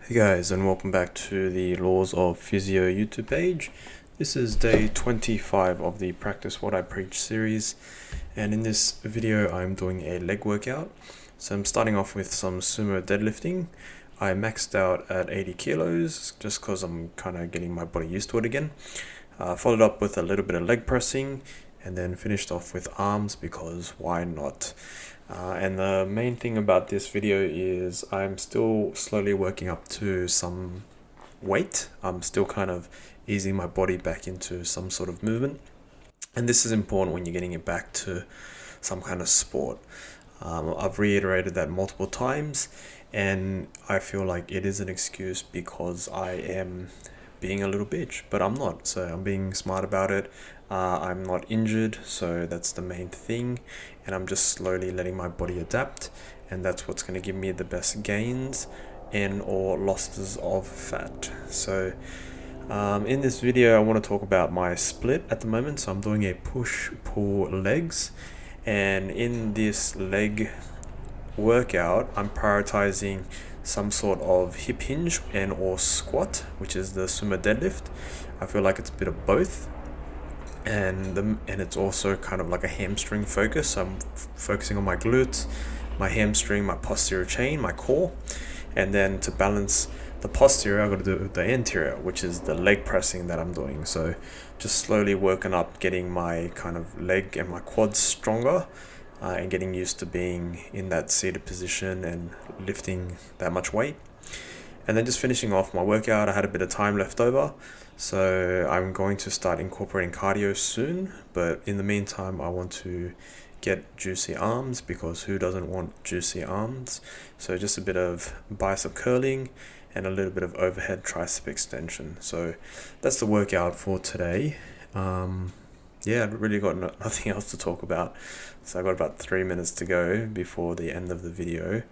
Hey guys, and welcome back to the Laws of Physio YouTube page. This is day 25 of the Practice What I Preach series, and in this video I'm doing a leg workout. So I'm starting off with some sumo deadlifting. I maxed out at 80 kilos just because I'm kind of getting my body used to it again. Followed up with a little bit of leg pressing, and then finished off with arms because why not? And the main thing about this video is I'm still slowly working up to some weight. I'm still kind of easing my body back into some sort of movement. And this is important when you're getting it back to some kind of sport. I've reiterated that multiple times, and I feel like it is an excuse because I am being a little bitch, but I'm not. So I'm being smart about it. I'm not injured, so that's the main thing, and I'm just slowly letting my body adapt, and that's what's going to give me the best gains and or losses of fat. So in this video I want to talk about my split at the moment. So I'm doing a push-pull legs, and in this leg workout I'm prioritizing some sort of hip hinge and or squat, which is the sumo deadlift. I feel like it's a bit of both, and it's also kind of like a hamstring focus. So I'm focusing on my glutes, my hamstring, my posterior chain, my core, and then to balance the posterior I've got to do the anterior, which is the leg pressing that I'm doing. So just slowly working up, getting my kind of leg and my quads stronger, and getting used to being in that seated position and lifting that much weight. And then just finishing off my workout, I had a bit of time left over, so I'm going to start incorporating cardio soon. But in the meantime, I want to get juicy arms, because who doesn't want juicy arms? So just a bit of bicep curling and a little bit of overhead tricep extension. So that's the workout for today. Yeah, I've really got nothing else to talk about. So I've got about 3 minutes to go before the end of the video.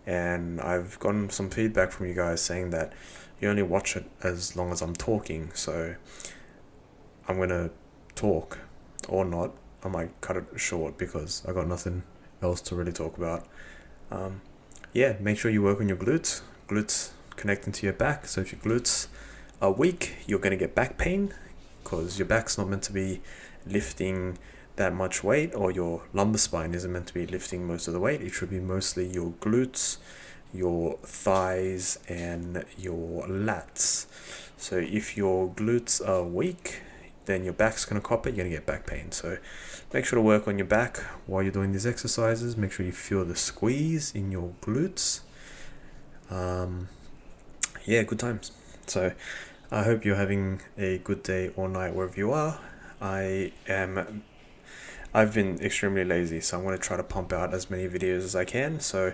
And I've gotten some feedback from you guys saying that you only watch it as long as I'm talking. So I'm going to talk or not. I might cut it short because I got nothing else to really talk about. Yeah, make sure you work on your glutes. Glutes connecting to your back. So if your glutes are weak, you're going to get back pain, because your back's not meant to be lifting that much weight, or your lumbar spine isn't meant to be lifting most of the weight. It should be mostly your glutes, your thighs, and your lats. So if your glutes are weak, then your back's going to cop it. You're going to get back pain. So make sure to work on your back while you're doing these exercises. Make sure you feel the squeeze in your glutes. Yeah, good times. So I hope you're having a good day or night wherever you are. I've been extremely lazy, so I'm going to try to pump out as many videos as I can. So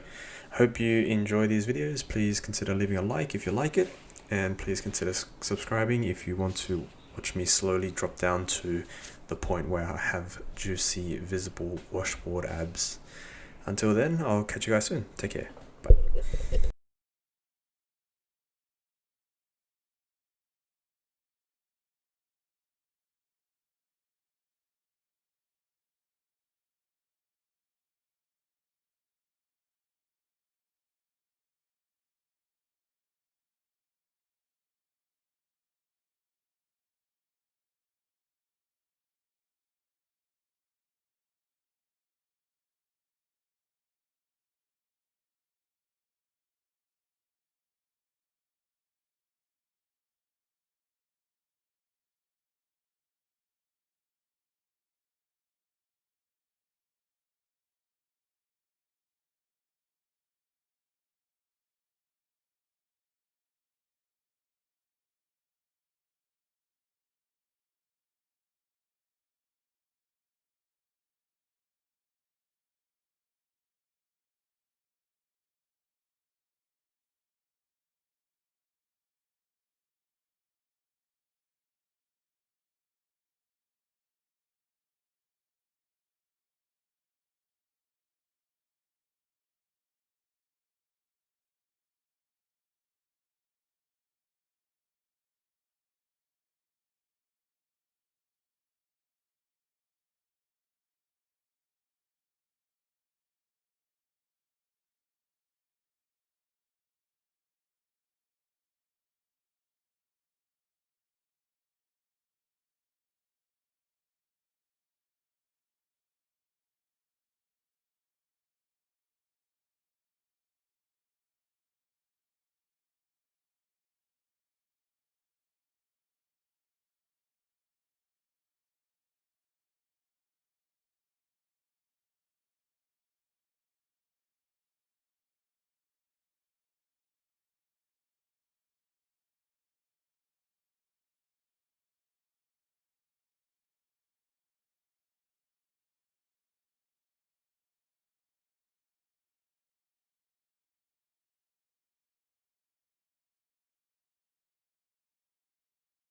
hope you enjoy these videos. Please consider leaving a like if you like it, and please consider subscribing if you want to watch me slowly drop down to the point where I have juicy, visible washboard abs. Until then, I'll catch you guys soon. Take care. Bye.